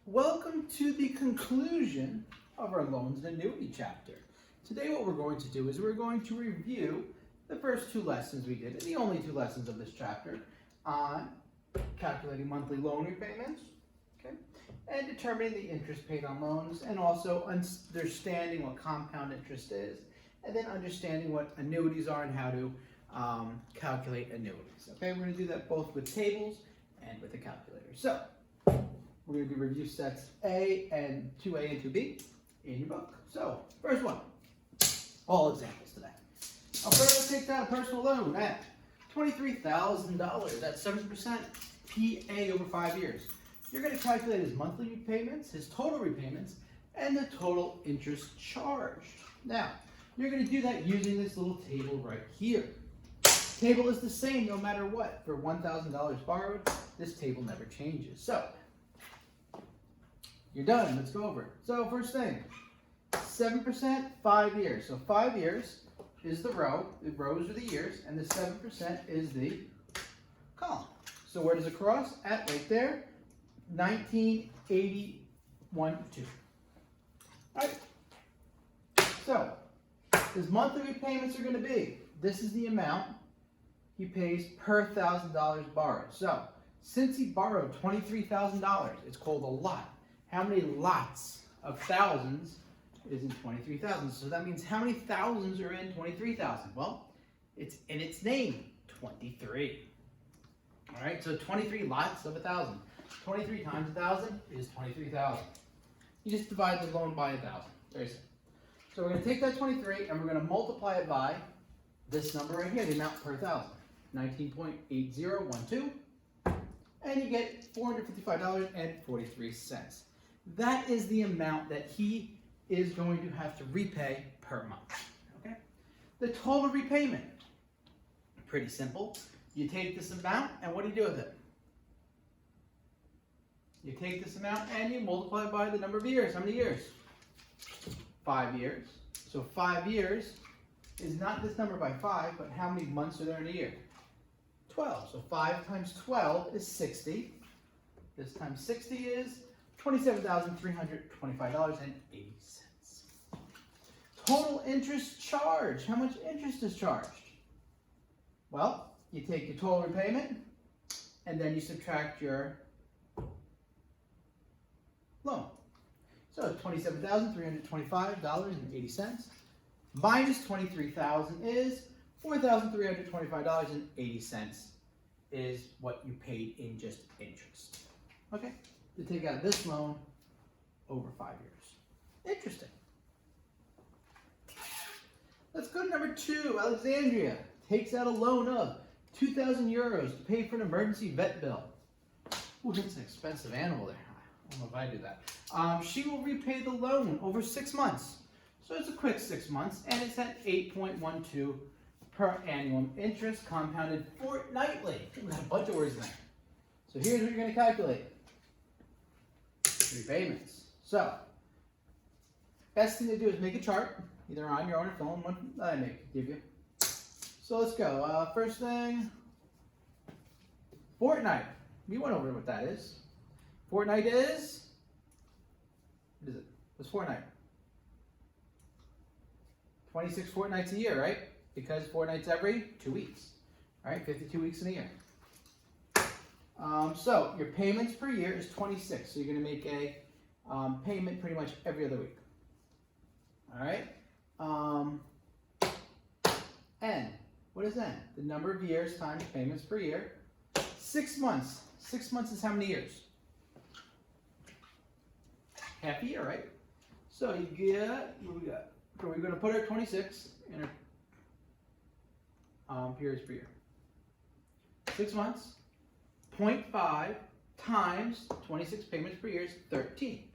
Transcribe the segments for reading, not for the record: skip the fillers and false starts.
Welcome to the conclusion of our loans and annuity chapter. Today what we're going to do is we're going to review the first two lessons we did, and the only two lessons of this chapter, on calculating monthly loan repayments, okay, and determining the interest paid on loans, and also understanding what compound interest is, and then understanding what annuities are and how to calculate annuities. Okay, we're going to do that both with tables and with a calculator. So we're going to do review sets A and 2A and 2B in your book. So, first one, all examples today. Alberto takes out a personal loan at $23,000 at 7% PA over 5 years. You're going to calculate his monthly repayments, his total repayments, and the total interest charged. Now, you're going to do that using this little table right here. Table is the same no matter what. For $1,000 borrowed, this table never changes. So, you're done. Let's go over it. So first thing, 7%, 5 years. So 5 years is the row. The rows are the years, and the 7% is the column. So where does it cross? At right there, 1981.2. All right. So his monthly repayments are going to be, this is the amount he pays per $1,000 borrowed. So since he borrowed $23,000, it's called a lot. How many lots of thousands is in 23,000? So that means how many thousands are in 23,000? Well, it's in its name, 23. All right, so 23 lots of 1,000. 23 times 1,000 is 23,000. You just divide the loan by 1,000. Very simple. So we're going to take that 23 and we're going to multiply it by this number right here, the amount per 1,000, 19.8012, and you get $455.43. That is the amount that he is going to have to repay per month. Okay? The total repayment, pretty simple. You take this amount and what do you do with it? You take this amount and you multiply it by the number of years. How many years? 5 years. So 5 years is not this number by 5, but how many months are there in a year? 12. So 5 times 12 is 60. This times 60 is $27,325.80. Total interest charged. How much interest is charged? Well, you take your total repayment and then you subtract your loan. So $27,325.80 minus $23,000 is $4,325.80 is what you paid in just interest. Okay? To take out this loan over 5 years. Interesting. Let's go to number 2. Alexandria takes out a loan of 2,000 euros to pay for an emergency vet bill. Ooh, that's an expensive animal there. I don't know if I do that. She will repay the loan over 6 months. So it's a quick 6 months, and it's at 8.12 per annum interest, compounded fortnightly. We've got a bunch of words in there. So here's what you're going to calculate. Repayments. So, best thing to do is make a chart, either on your own or film, one that I give you. So let's go. First thing, fortnight. We went over what that is. Fortnight is, what is it? What's fortnight? 26 fortnights a year, right? Because fortnights every 2 weeks. All right, 52 weeks in a year. So your payments per year is 26. So you're going to make a payment pretty much every other week. All right. N. What is N? The number of years times payments per year. 6 months. 6 months is how many years? Half a year, right? So you get, what do we got? So we're going to put our 26 in our periods per year. 6 months. 0.5 times 26 payments per year is 13.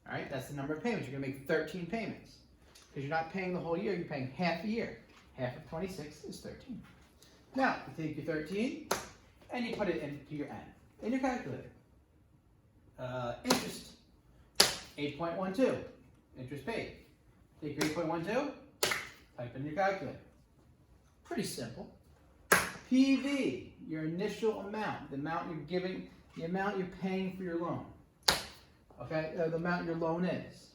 All right, that's the number of payments. You're going to make 13 payments. Because you're not paying the whole year, you're paying half a year. Half of 26 is 13. Now, you take your 13 and you put it into your N, in your calculator. Interest, 8.12. Interest paid. Take your 8.12, type in your calculator. Pretty simple. PV, your initial amount, the amount you're giving, the amount you're paying for your loan. okay, the amount your loan is.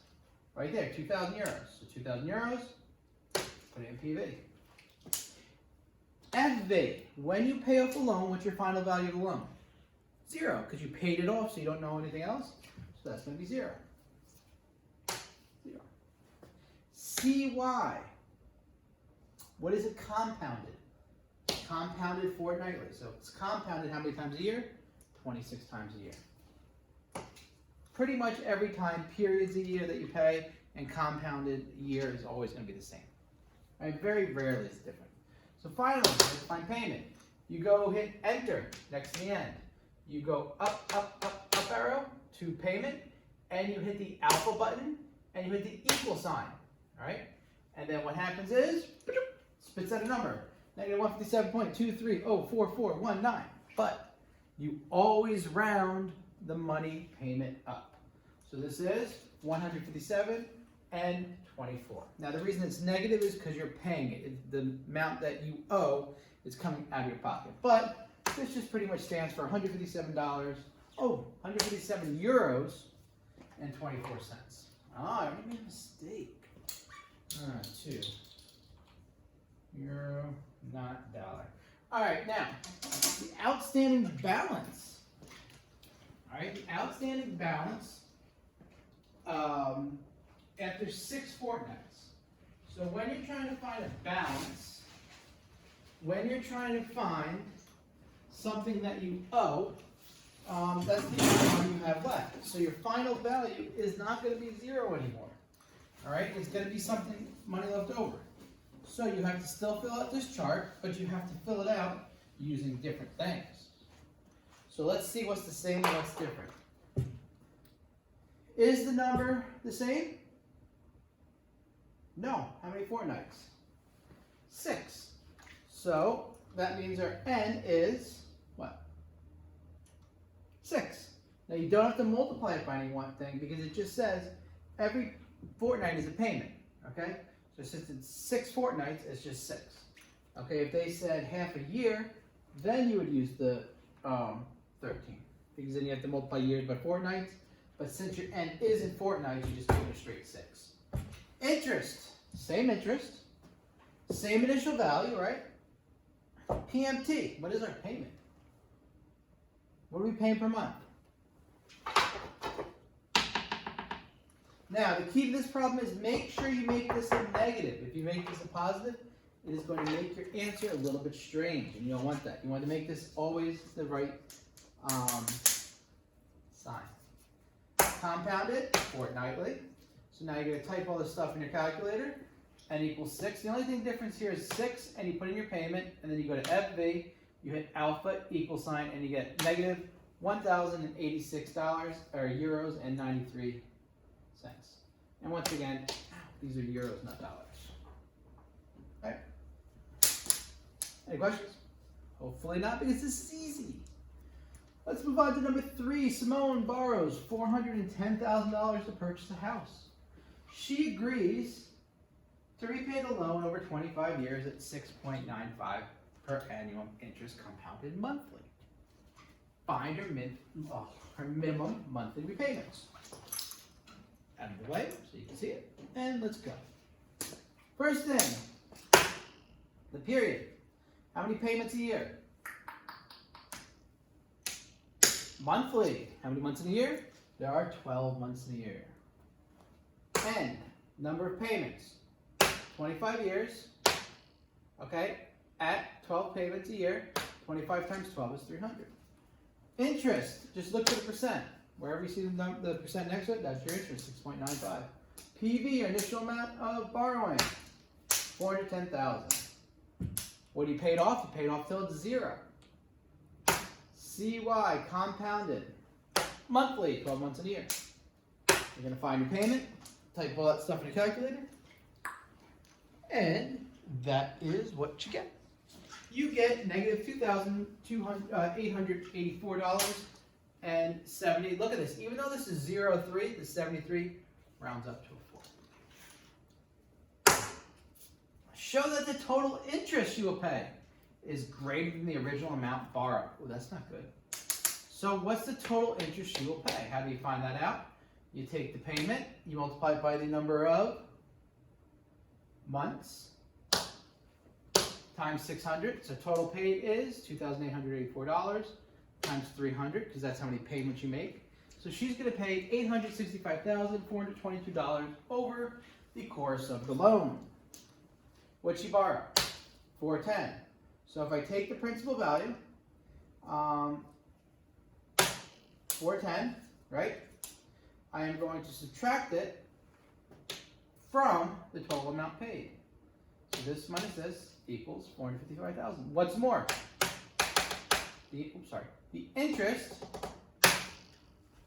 Right there, 2,000 euros. So 2,000 euros, put it in PV. FV, when you pay off the loan, what's your final value of the loan? 0, because you paid it off, so you don't know anything else. So that's going to be 0. 0. CY, what is it compounded? Compounded fortnightly. So it's compounded how many times a year? 26 times a year. Pretty much every time, periods a year that you pay, and compounded year is always going to be the same. Right? Very rarely it's different. So finally, let's find payment. You go hit enter next to the end. You go up, up, up, up arrow to payment, and you hit the alpha button, and you hit the equal sign. All right? And then what happens is, spits out a number. Negative 157.2304419. But you always round the money payment up. So this is 157 and 24. Now the reason it's negative is because you're paying it. The amount that you owe is coming out of your pocket. But this just pretty much stands for $157. 157 euros and 24 cents. I already made a mistake. 2 euro, not dollar. All right, now the outstanding balance. All right, the outstanding balance after 6 fortnights. So when you're trying to find a balance, when you're trying to find something that you owe, that's the only one you have left. So your final value is not going to be 0 anymore. All right, it's going to be something money left over. So you have to still fill out this chart, but you have to fill it out using different things. So let's see what's the same and what's different. Is the number the same? No. How many fortnights? 6. So that means our N is what? 6. Now you don't have to multiply it by any one thing because it just says every fortnight is a payment. Okay? So since it's 6 fortnights, it's just 6. Okay, if they said half a year, then you would use the 13. Because then you have to multiply years by fortnights. But since your N is in fortnights, you just do it a straight 6. Interest. Same interest. Same initial value, right? PMT. What is our payment? What are we paying per month? Now, the key to this problem is make sure you make this a negative. If you make this a positive, it is going to make your answer a little bit strange, and you don't want that. You want to make this always the right sign. Compounded, fortnightly. So now you're going to type all this stuff in your calculator. N equals 6. The only thing difference here is 6, and you put in your payment, and then you go to FV, you hit alpha, equal sign, and you get negative $1,086, or euros and 93 cents. And once again, these are euros, not dollars. Okay? Any questions? Hopefully not, because this is easy. Let's move on to number 3. Simone borrows $410,000 to purchase a house. She agrees to repay the loan over 25 years at 6.95 per annum interest compounded monthly. Find her minimum monthly repayments. Out of the way so you can see it. And let's go. First thing, the period. How many payments a year? Monthly. How many months in a year? There are 12 months in a year. And number of payments. 25 years. Okay? At 12 payments a year, 25 times 12 is 300. Interest. Just look for the percent. Wherever you see the percent next to it, that's your interest, 6.95. PV, your initial amount of borrowing, $410,000. What you paid off? You paid off till it's 0. CY, compounded, monthly, 12 months in a year. You're going to find your payment, type all that stuff in your calculator, and that is what you get. You get negative $2,884.70. Look at this. Even though this is 0.3, the 73 rounds up to a 4. Show that the total interest you will pay is greater than the original amount borrowed. Oh, that's not good. So what's the total interest you will pay? How do you find that out? You take the payment, you multiply it by the number of months times 600. So total paid is $2,884 times 300, because that's how many payments you make. So she's going to pay $865,422 over the course of the loan. What'd she borrow? $410. So if I take the principal value, $410, right? I am going to subtract it from the total amount paid. So this minus this equals $455,000. What's more? The interest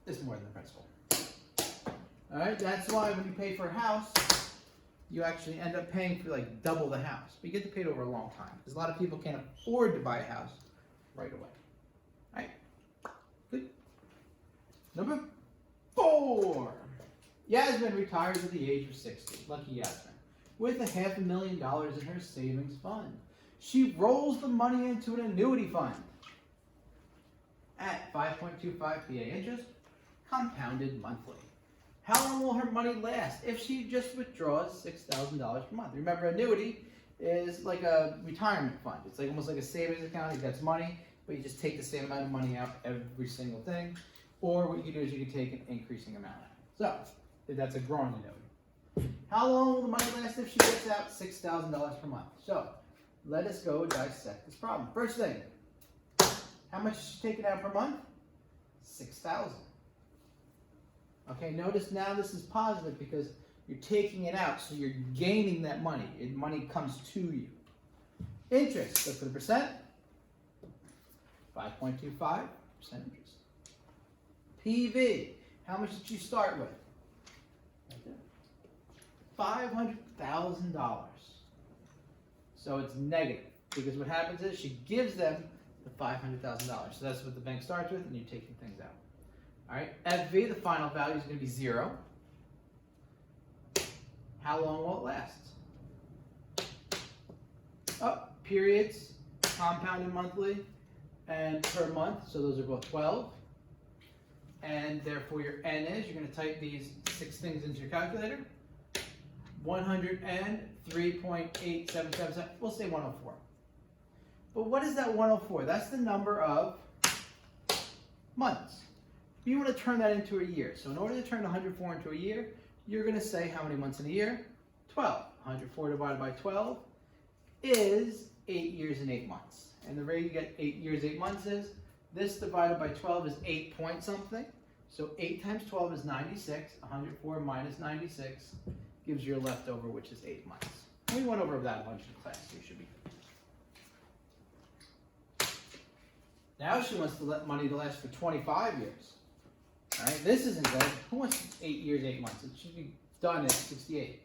is more than the principal. All right, that's why when you pay for a house, you actually end up paying for like double the house. But you get to pay it over a long time, because a lot of people can't afford to buy a house right away. All right, good. Number 4. Yasmin retires at the age of 60. Lucky Yasmin. With $500,000 in her savings fund. She rolls the money into an annuity fund at 5.25 PA interest, compounded monthly. How long will her money last if she just withdraws $6,000 per month? Remember, annuity is like a retirement fund. It's like almost like a savings account. It gets money, but you just take the same amount of money out every single thing. Or what you can do is you can take an increasing amount out. So, that's a growing annuity. How long will the money last if she gets out $6,000 per month? So, let us go dissect this problem. First thing, how much is she taking out per month? $6,000. Okay, notice now this is positive because you're taking it out, so you're gaining that money. Money comes to you. Interest, look for the percent. 5.25% interest. PV, how much did she start with? $500,000. So it's negative, because what happens is she gives them the $500,000. So that's what the bank starts with, and you're taking things out. All right, FV, the final value is going to be 0. How long will it last? Periods, compounded monthly, and per month. So those are both 12. And therefore your N is, you're going to type these 6 things into your calculator. 103.8777, we'll say 104. But what is that 104? That's the number of months. You want to turn that into a year. So in order to turn 104 into a year, you're going to say how many months in a year? 12. 104 divided by 12 is 8 years and 8 months. And the way you get 8 years, 8 months is, this divided by 12 is 8 point something. So 8 times 12 is 96. 104 minus 96 gives you your leftover, which is 8 months. We went over that a bunch in class, so you should be good. Now she wants to let money last for 25 years. All right, this isn't good. Who wants 8 years, 8 months? It should be done at 68.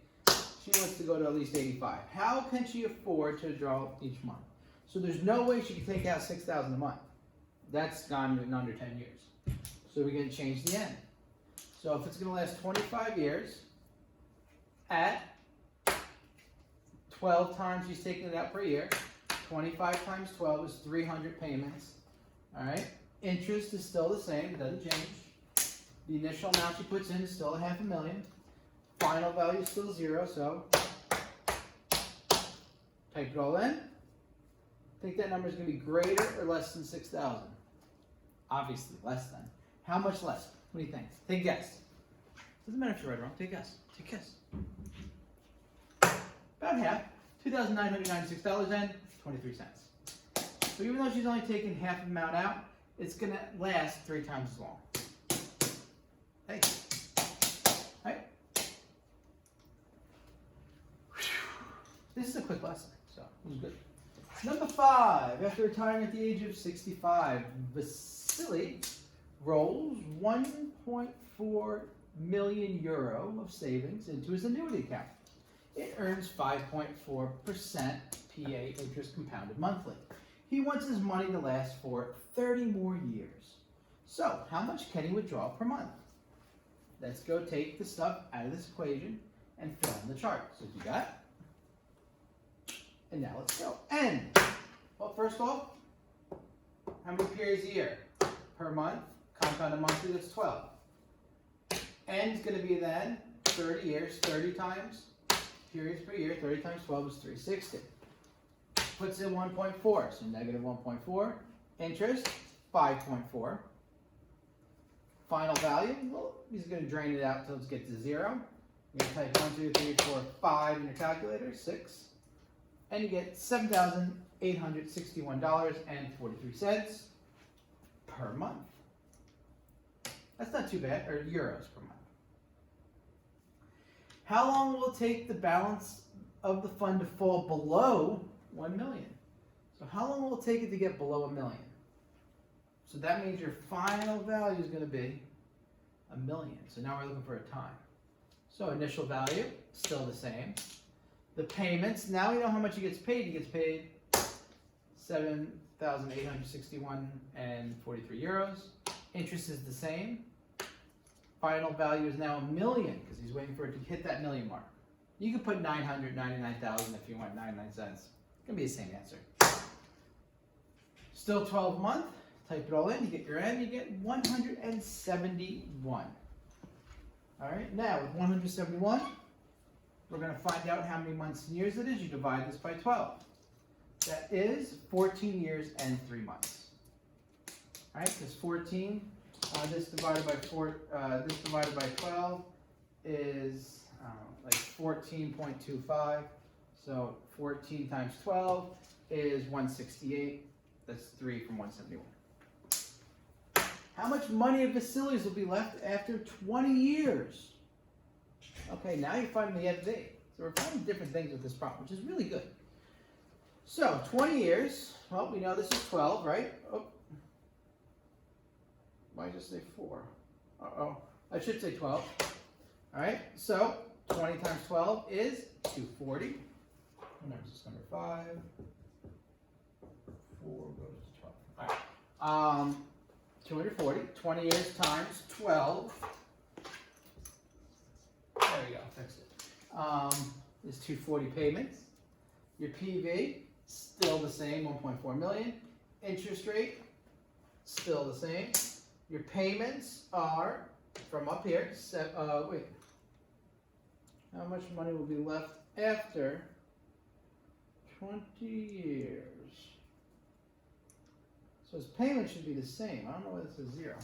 She wants to go to at least 85. How can she afford to draw each month? So there's no way she can take out $6,000 a month. That's gone in under 10 years. So we're going to change the end. So if it's going to last 25 years, at 12 times she's taking it out per year, 25 times 12 is 300 payments. All right, interest is still the same, it doesn't change. The initial amount she puts in is still $500,000. Final value is still 0, so type it all in. I think that number is going to be greater or less than 6,000. Obviously, less than. How much less? What do you think? Take a guess. Doesn't matter if you're right or wrong. Take a guess. Take a guess. About half. $2,996.23. So even though she's only taking half the amount out, it's going to last 3 times as long. Hey. Right? This is a quick lesson, so it was good. Number 5. After retiring at the age of 65, Vasily rolls 1.4 million euro of savings into his annuity account. It earns 5.4% PA interest compounded monthly. He wants his money to last for 30 more years. So, how much can he withdraw per month? Let's go take the stuff out of this equation and fill in the chart. So you got? And now let's go. N. Well, first off, how many periods a year? Per month, compounded monthly, that's 12. N is going to be then 30 years, 30 times periods per year. 30 times 12 is 360. Puts in 1.4, so negative 1.4. Interest, 5.4. Final value, well, he's going to drain it out until it gets to 0. You're going to type 1, 2, 3, 4, 5 in your calculator, 6. And you get $7,861.43 per month. That's not too bad, or euros per month. How long will it take the balance of the fund to fall below 1 million? So how long will it take it to get below 1 million? So that means your final value is going to be 1 million. So now we're looking for a time. So initial value, still the same. The payments, now we know how much he gets paid. He gets paid 7,861.43 euros. Interest is the same. Final value is now 1 million because he's waiting for it to hit that million mark. You can put 999,000 if you want 99 cents. It's going to be the same answer. Still 12 month. Type it all in. You get your N. You get 171. All right. Now with 171, we're going to find out how many months and years it is. You divide this by 12. That is 14 years and 3 months. All right. Because 14. This divided by 12 is like 14.25. So 14 times 12 is 168. That's 3 from 171. How much money and facilities will be left after 20 years? Okay, now you're finding the FV. So we're finding different things with this problem, which is really good. So 20 years. Well, we know this is 12, right? Oh. Why just say 4? Uh-oh. I should say 12. All right, so 20 times 12 is 240. Remember, this is number 5. 4 goes to 12. All right. 240. 20 years times 12. There we go. Fixed it. Is 240 payments. Your PV, still the same, 1.4 million. Interest rate, still the same. Your payments are from up here. Wait. How much money will be left after 20 years? So his payments should be the same. I don't know why this is 0.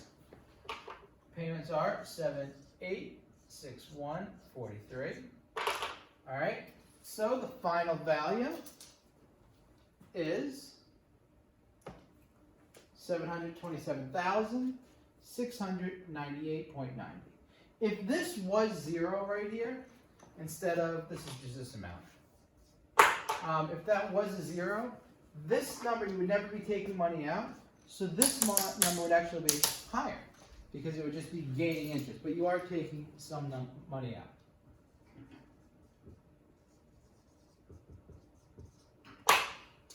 Payments are 7,861.43. All right. So the final value is 727,698.90. If this was 0 right here, instead of, this is just this amount. If that was a 0, this number, you would never be taking money out. So this number would actually be higher because it would just be gaining interest. But you are taking some money out.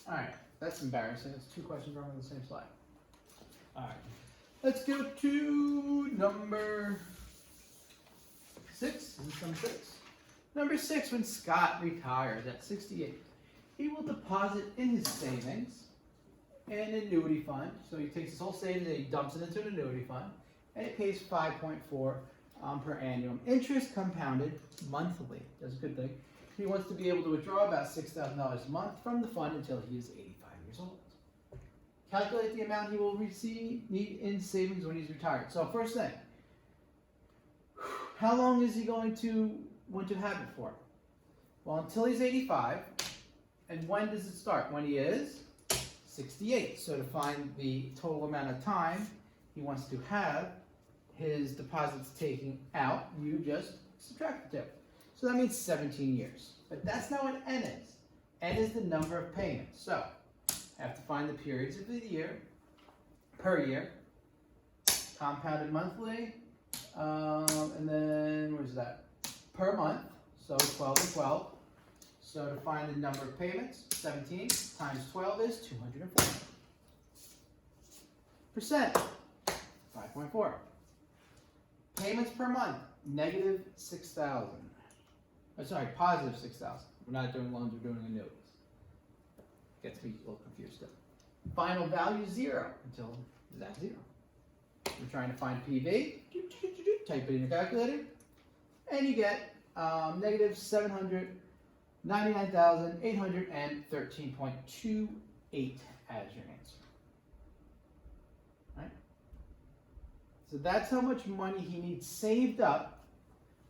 All right, that's embarrassing. That's 2 questions wrong on the same slide. All right, let's go to number 6. Is this number 6? Number 6, when Scott retires at 68, he will deposit in his savings an annuity fund. So he takes his whole savings and he dumps it into an annuity fund, and it pays 5.4 per annum. Interest compounded monthly. That's a good thing. He wants to be able to withdraw about $6,000 a month from the fund until he is 85 years old. Calculate the amount he will need in savings when he's retired. So first thing, how long is he going to want to have it for? Well, until he's 85. And when does it start? When he is 68. So to find the total amount of time he wants to have his deposits taken out, you just subtract the 2. So that means 17 years. But that's not what N is. N is the number of payments. So I have to find the periods of the year, per year, compounded monthly, and then, where's that? Per month, so 12 and 12. So to find the number of payments, 17 times 12 is 240%. 5.4. Payments per month, negative 6,000. Oh, sorry, positive 6,000. We're not doing loans, we're doing annuities. Gets me a little confused still. Final value 0 until that's 0. We're trying to find PV. Type it in your calculator, and you get negative 799,813.28 as your answer. Right? So that's how much money he needs saved up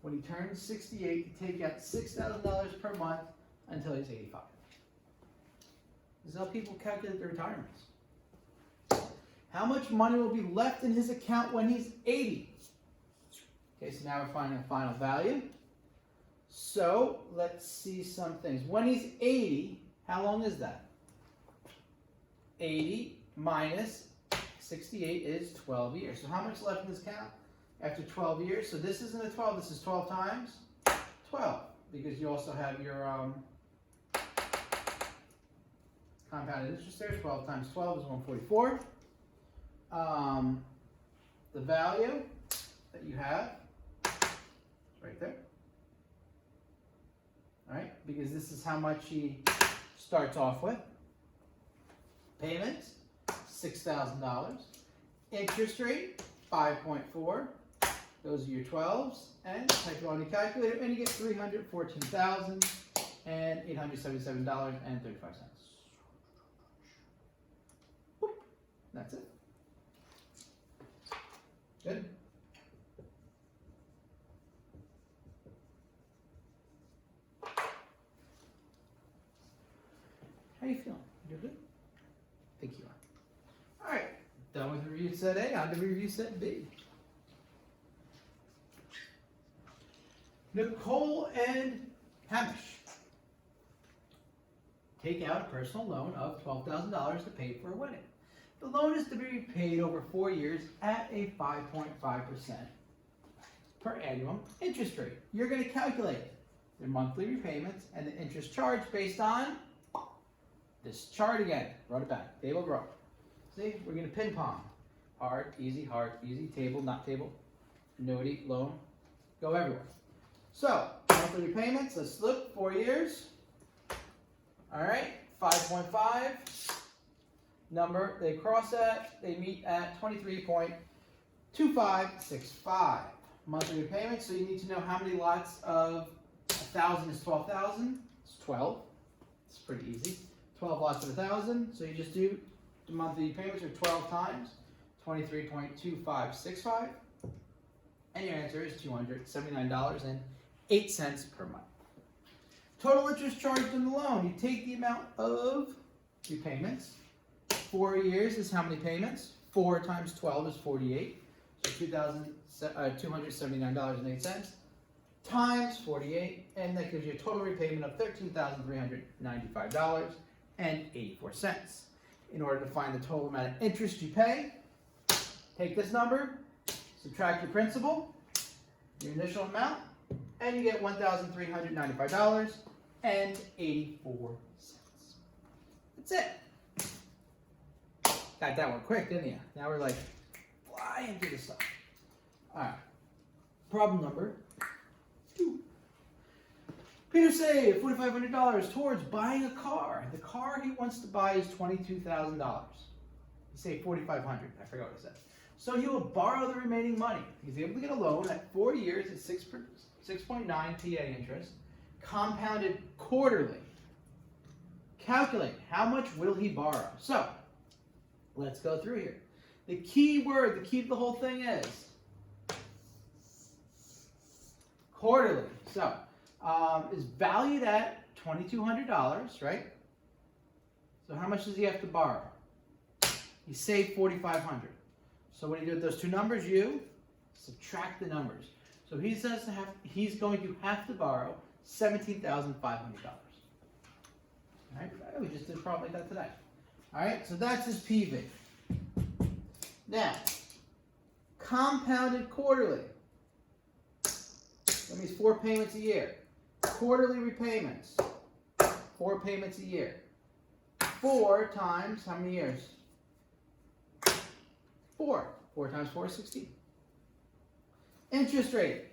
when he turns 68 to take out $6,000 per month until he's 85. This is how people calculate their retirements. How much money will be left in his account when he's 80? Okay, so now we're finding a final value. So let's see some things. When he's 80, how long is that? 80 minus 68 is 12 years. So how much left in his account after 12 years? So this isn't a 12, this is 12 times 12, because you also have your compounded interest there. 12 times 12 is 144. The value that you have is right there. All right, because this is how much he starts off with. Payments, $6,000. Interest rate, 5.4. Those are your 12s. And type it on the calculator, and you get $314,877.35. That's it. Good. How you feeling? You're good? I think you are. All right. Done with review set A. On to review set B. Nicole and Hamish take out a personal loan of $12,000 to pay for a wedding. The loan is to be repaid over 4 years at a 5.5% per annum interest rate. You're going to calculate their monthly repayments and the interest charge based on this chart again. Wrote it back. Table grow. See, we're going to ping pong. Hard, easy, table, not table, annuity, loan, go everywhere. So, monthly repayments, let's look, 4 years. All right, 5.5. Number they cross at, they meet at 23.2565. Monthly repayments, so you need to know how many lots of 1,000 is 12,000. It's 12. It's pretty easy. 12 lots of 1,000, so you just do the monthly payments are 12 times 23.2565, and your answer is $279.08 per month. Total interest charged on the loan, you take the amount of repayments. 4 years is how many payments? 4 times 12 is 48, so $279.08 times 48, and that gives you a total repayment of $13,395.84. In order to find the total amount of interest you pay, take this number, subtract your principal, your initial amount, and you get $1,395.84. That's it. Got that one quick, didn't you? Now we're like flying through the stuff. All right. Problem number 2. Peter saved $4,500 towards buying a car. The car he wants to buy is $22,000. He saved $4,500. I forgot what I said. So he will borrow the remaining money. He's able to get a loan at 4 years at 6.9 PA interest, compounded quarterly. Calculate how much will he borrow. So let's go through here. The key word, the key to the whole thing is quarterly. So is valued at $2,200, right? So how much does he have to borrow? He saved $4,500. So when you do those two numbers, you subtract the numbers. So he says he's going to have to borrow $17,500. All right, we just did a problem like that today. All right, so that's his PV. Now, compounded quarterly. That means 4 payments a year. Quarterly repayments, 4 payments a year. 4 times how many years? 4. 4 times 4 is 16. Interest rate,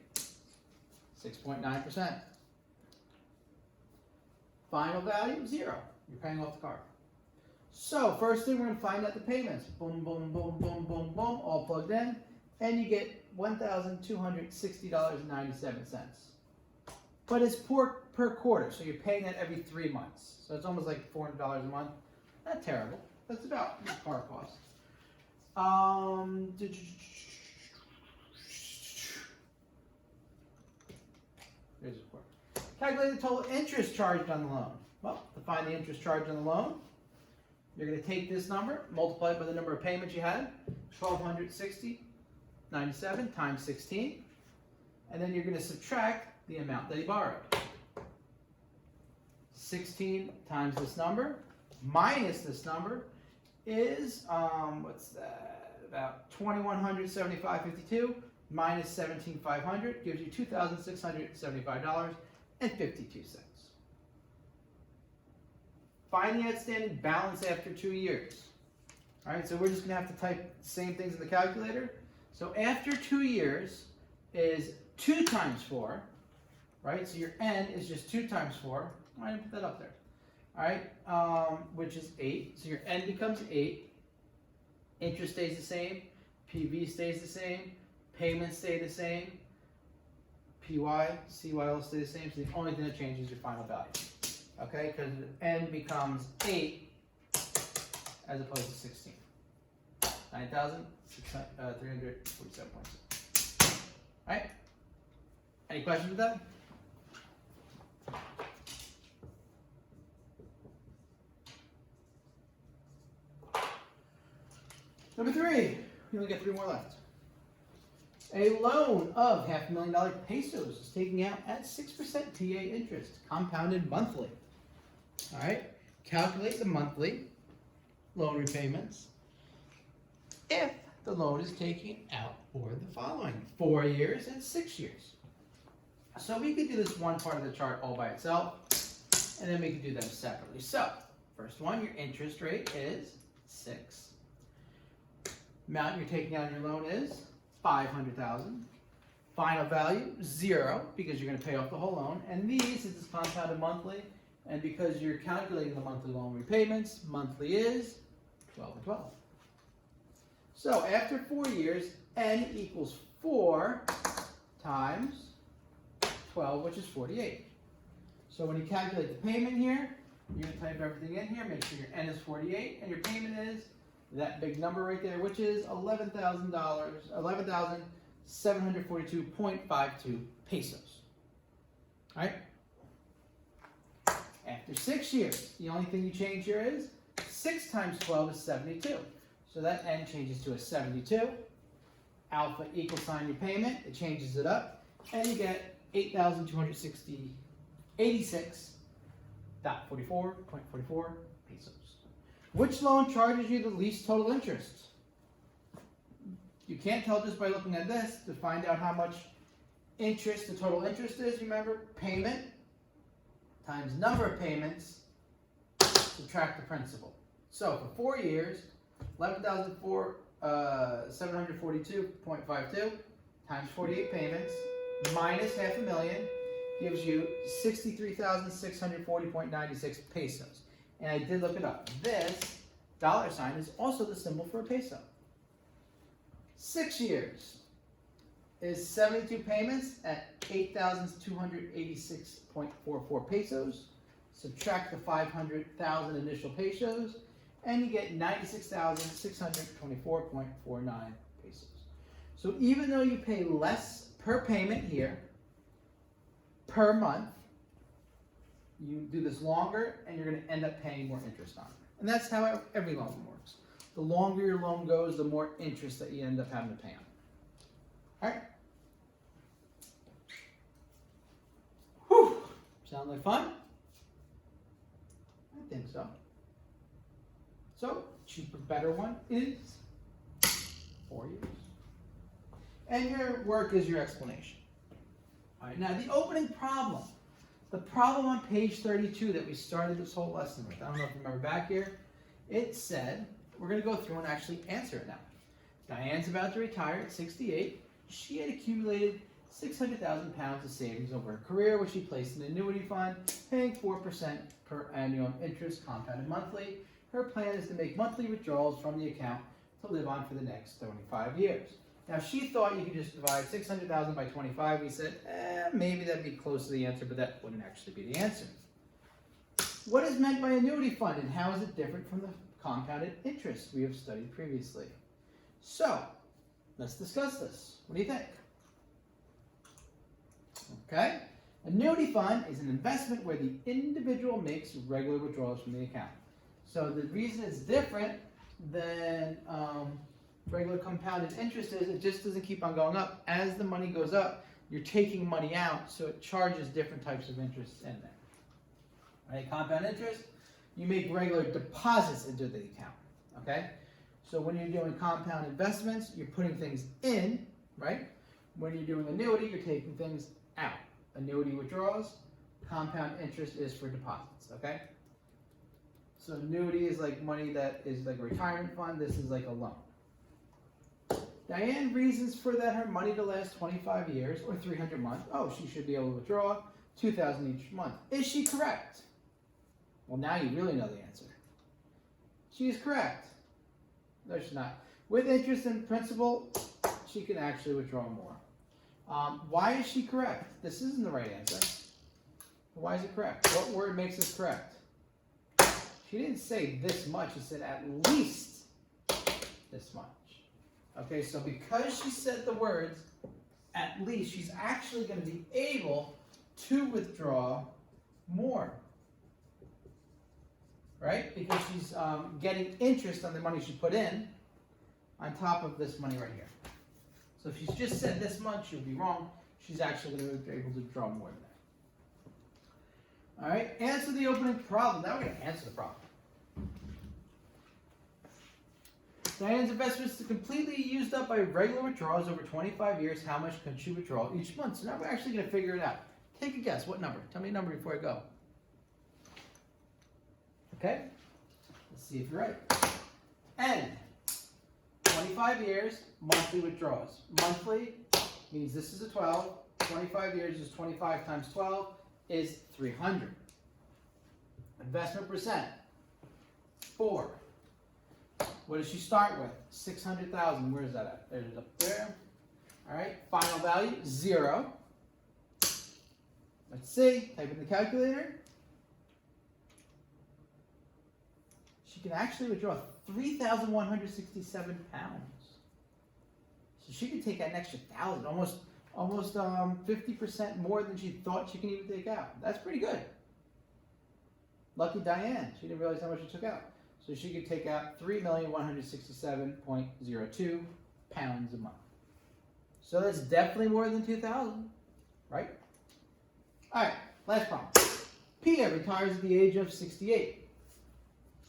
6.9%. Final value, 0. You're paying off the car. So first thing, we're going to find out the payments. Boom, boom, boom, boom, boom, boom, all plugged in. And you get $1,260.97. But it's per quarter, so you're paying that every 3 months. So it's almost like $400 a month. Not terrible. That's about the car cost. Here's the report. Calculate the total interest charged on the loan. Well, to find the interest charged on the loan, you're going to take this number, multiply it by the number of payments you had, $1,260.97 times 16, and then you're going to subtract the amount that he borrowed. 16 times this number minus this number is, what's that, about 2,175.52 minus 17,500 gives you $2,675.52. Find the outstanding balance after 2 years. All right, so we're just going to have to type the same things in the calculator. So after 2 years is 2 times 4, right? So your n is just 2 times 4. Why didn't I put that up there? All right, which is 8. So your n becomes 8. Interest stays the same. PV stays the same. Payments stay the same. PY, CY all stay the same. So the only thing that changes is your final value. Okay, because n becomes 8 as opposed to 16. 9,347.6. All right. Any questions with that? Number 3. We only get 3 more left. A loan of $500,000 pesos is taking out at 6% TA interest, compounded monthly. All right. Calculate the monthly loan repayments if the loan is taken out for the following 4 years and 6 years. So we could do this one part of the chart all by itself, and then we could do them separately. So first one, your interest rate is 6. Amount you're taking out on your loan is $500,000. Final value 0 because you're going to pay off the whole loan, and these is compounded monthly. And because you're calculating the monthly loan repayments, monthly is 12 and 12. So after 4 years, n equals 4 times 12, which is 48. So when you calculate the payment here, you're going to type everything in here, make sure your n is 48, and your payment is that big number right there, which is $11,742.52 pesos. All right? After 6 years, the only thing you change here is 6 times 12 is 72. So that n changes to a 72. Alpha equals sign your payment. It changes it up. And you get 8,286.44 pesos. Which loan charges you the least total interest? You can't tell just by looking at this to find out how much interest the total interest is. Remember, payment times number of payments, subtract the principal. So for 4 years, 11,742.52 times 48 payments minus $500,000 gives you 63,640.96 pesos. And I did look it up. This dollar sign is also the symbol for a peso. 6 years is 72 payments at 8,286.44 pesos. Subtract the 500,000 initial pesos, and you get 96,624.49 pesos. So even though you pay less per payment here, per month, you do this longer, and you're going to end up paying more interest on it. And that's how every loan works. The longer your loan goes, the more interest that you end up having to pay on. All right. Whew. Sound like fun? I think so. So, cheaper, better one is 4 years. And your work is your explanation. All right, now the opening problem. The problem on page 32 that we started this whole lesson with. I don't know if you remember back here. It said, we're going to go through and actually answer it now. Diane's about to retire at 68. She had accumulated 600,000 pounds of savings over her career, which she placed in an annuity fund, paying 4% per annum interest compounded monthly. Her plan is to make monthly withdrawals from the account to live on for the next 25 years. Now, she thought you could just divide 600,000 by 25. We said, maybe that'd be close to the answer, but that wouldn't actually be the answer. What is meant by annuity fund, and how is it different from the compounded interest we have studied previously? So, let's discuss this. What do you think? Okay. Annuity fund is an investment where the individual makes regular withdrawals from the account. So the reason it's different than regular compounded interest is it just doesn't keep on going up. As the money goes up, you're taking money out, so it charges different types of interest in there. Right? Compound interest, you make regular deposits into the account. Okay? So when you're doing compound investments, you're putting things in, right? When you're doing annuity, you're taking things out. Annuity withdrawals, compound interest is for deposits, okay? So annuity is like money that is like a retirement fund. This is like a loan. Diane reasons for that her money to last 25 years or 300 months. Oh, she should be able to withdraw $2,000 each month. Is she correct? Well, now you really know the answer. She is correct. No, she's not. With interest and principal, she can actually withdraw more. Why is she correct? This isn't the right answer. Why is it correct? What word makes this correct? She didn't say this much. She said at least this much. Okay, so because she said the words at least, she's actually going to be able to withdraw more. Right? Because she's getting interest on the money she put in on top of this money right here. So if she's just said this much, she'll be wrong. She's actually going to be able to draw more than that. All right, answer the opening problem. Now we're going to answer the problem. Diane's investments are completely used up by regular withdrawals over 25 years. How much can she withdraw each month? So now we're actually going to figure it out. Take a guess. What number? Tell me a number before I go. Okay? Let's see if you're right. N. 25 years, monthly withdrawals. Monthly means this is a 12. 25 years is 25 times 12 is 300. Investment percent, 4. What does she start with? 600,000. Where is that at? There's up there. All right. Final value, 0. Let's see. Type in the calculator. She can actually withdraw 3,167 pounds. So she could take out an extra 1,000, almost 50% more than she thought she can even take out. That's pretty good. Lucky Diane. She didn't realize how much she took out. So she could take out 3,167.02 pounds a month. So that's definitely more than 2,000, right? All right, last problem. Pia retires at the age of 68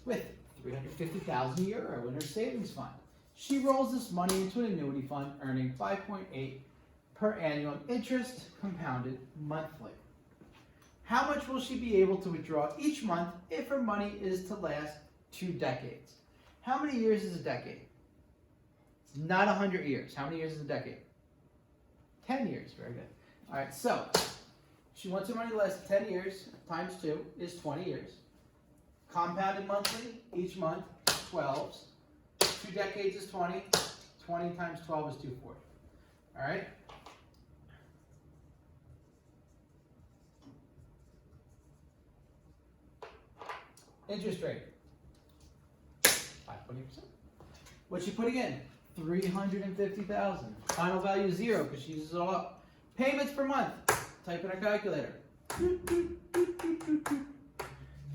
with 350,000 euro in her savings fund. She rolls this money into an annuity fund, earning 5.8 per annum interest, compounded monthly. How much will she be able to withdraw each month if her money is to last 2 decades? How many years is a decade? It's not 100 years. How many years is a decade? 10 years. Very good. All right, so she wants her money to last 10 years times 2 is 20 years. Compounded monthly, each month, 12s. 2 decades is 20. 20 times 12 is 240. All right? Interest rate, 5.8%. What's she putting in? 350,000. Final value 0 because she uses it all up. Payments per month. Type in a calculator.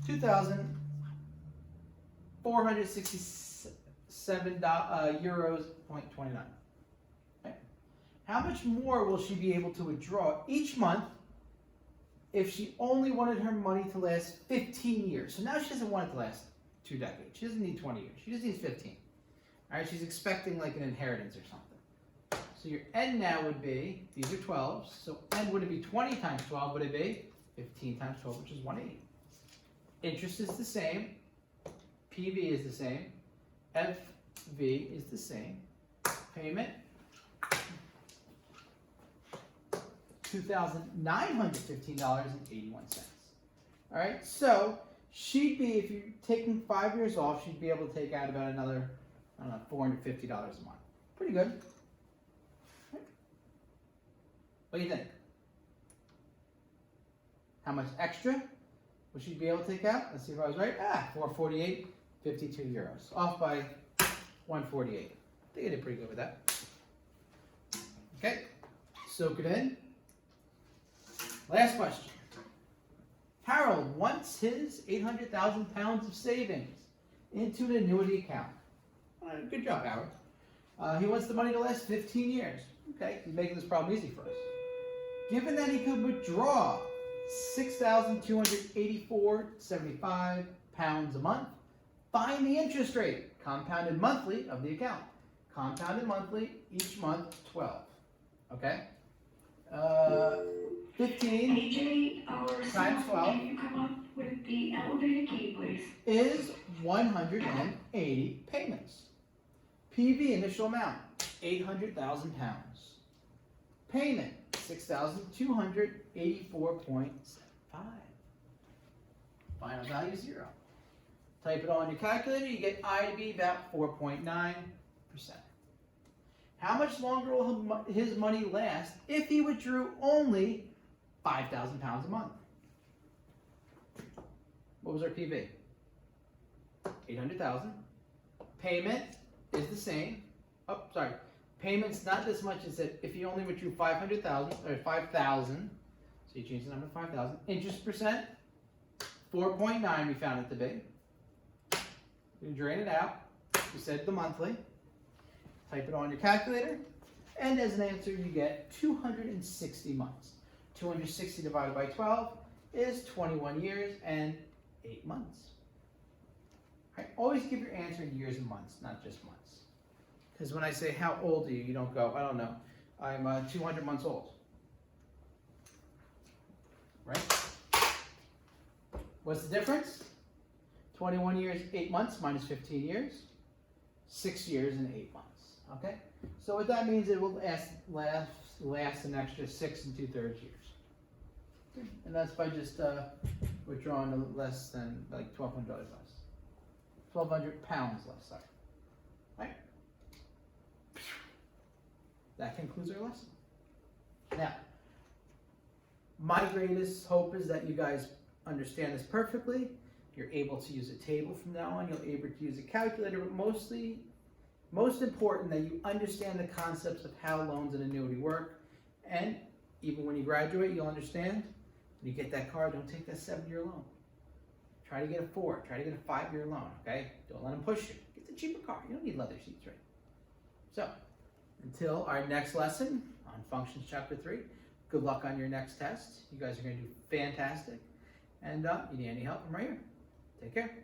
2,467 euros, 0.29. Okay. How much more will she be able to withdraw each month if she only wanted her money to last 15 years? So now she doesn't want it to last 2 decades. She doesn't need 20 years. She just needs 15. All right, she's expecting like an inheritance or something. So your N now would be, these are 12s, so N wouldn't be 20 times 12, would it be 15 times 12, which is 180. Interest is the same. PV is the same. FV is the same. Payment, $2,915.81. All right, so she'd be, if you're taking 5 years off, she'd be able to take out about another, I don't know, $450 a month. Pretty good. What do you think? How much extra would she be able to take out? Let's see if I was right. 448, 52 euros. Off by 148. I think I did pretty good with that. Okay, soak it in. Last question. Harold wants his 800,000 pounds of savings into an annuity account. Good job, Harold. He wants the money to last 15 years. Okay, he's making this problem easy for us. Given that he could withdraw 6,284.75 pounds a month, find the interest rate, compounded monthly, of the account. Compounded monthly, each month, 12. Okay? 15 times 12 can you come up with the elevated key, please? is 180 payments. PV, initial amount, 800,000 pounds. Payment, 6,284.75. Final value, 0. Type it all in your calculator, you get I to be about 4.9%. How much longer will his money last if he withdrew only 5,000 pounds a month? What was our PV? 800,000. Payment is the same. Oh, sorry. Payment's not this much as if you only withdrew 500,000 or 5,000. So you change the number to 5,000. Interest percent, 4.9 we found it to be. You drain it out. You said the monthly. Type it on your calculator. And as an answer, you get 260 months. 260 divided by 12 is 21 years and 8 months. All right, always give your answer in years and months, not just months. Because when I say, how old are you? You don't go, I don't know. I'm 200 months old. Right? What's the difference? 21 years, 8 months minus 15 years. 6 years and 8 months. Okay? So what that means, it will last an extra 6 2/3 years. Okay. And that's by just withdrawing less than like $1,200 less. 1,200 pounds less, sorry. Right? That concludes our lesson. Now, my greatest hope is that you guys understand this perfectly. You're able to use a table from now on. You're able to use a calculator, but most important, that you understand the concepts of how loans and annuity work. And even when you graduate, you'll understand. When you get that car, don't take that 7-year loan. Try to get a 4. Try to get a 5-year loan, okay? Don't let them push you. Get the cheaper car. You don't need leather seats, right? So, until our next lesson on Functions Chapter 3, good luck on your next test. You guys are going to do fantastic. And you need any help, I'm right here. Take care.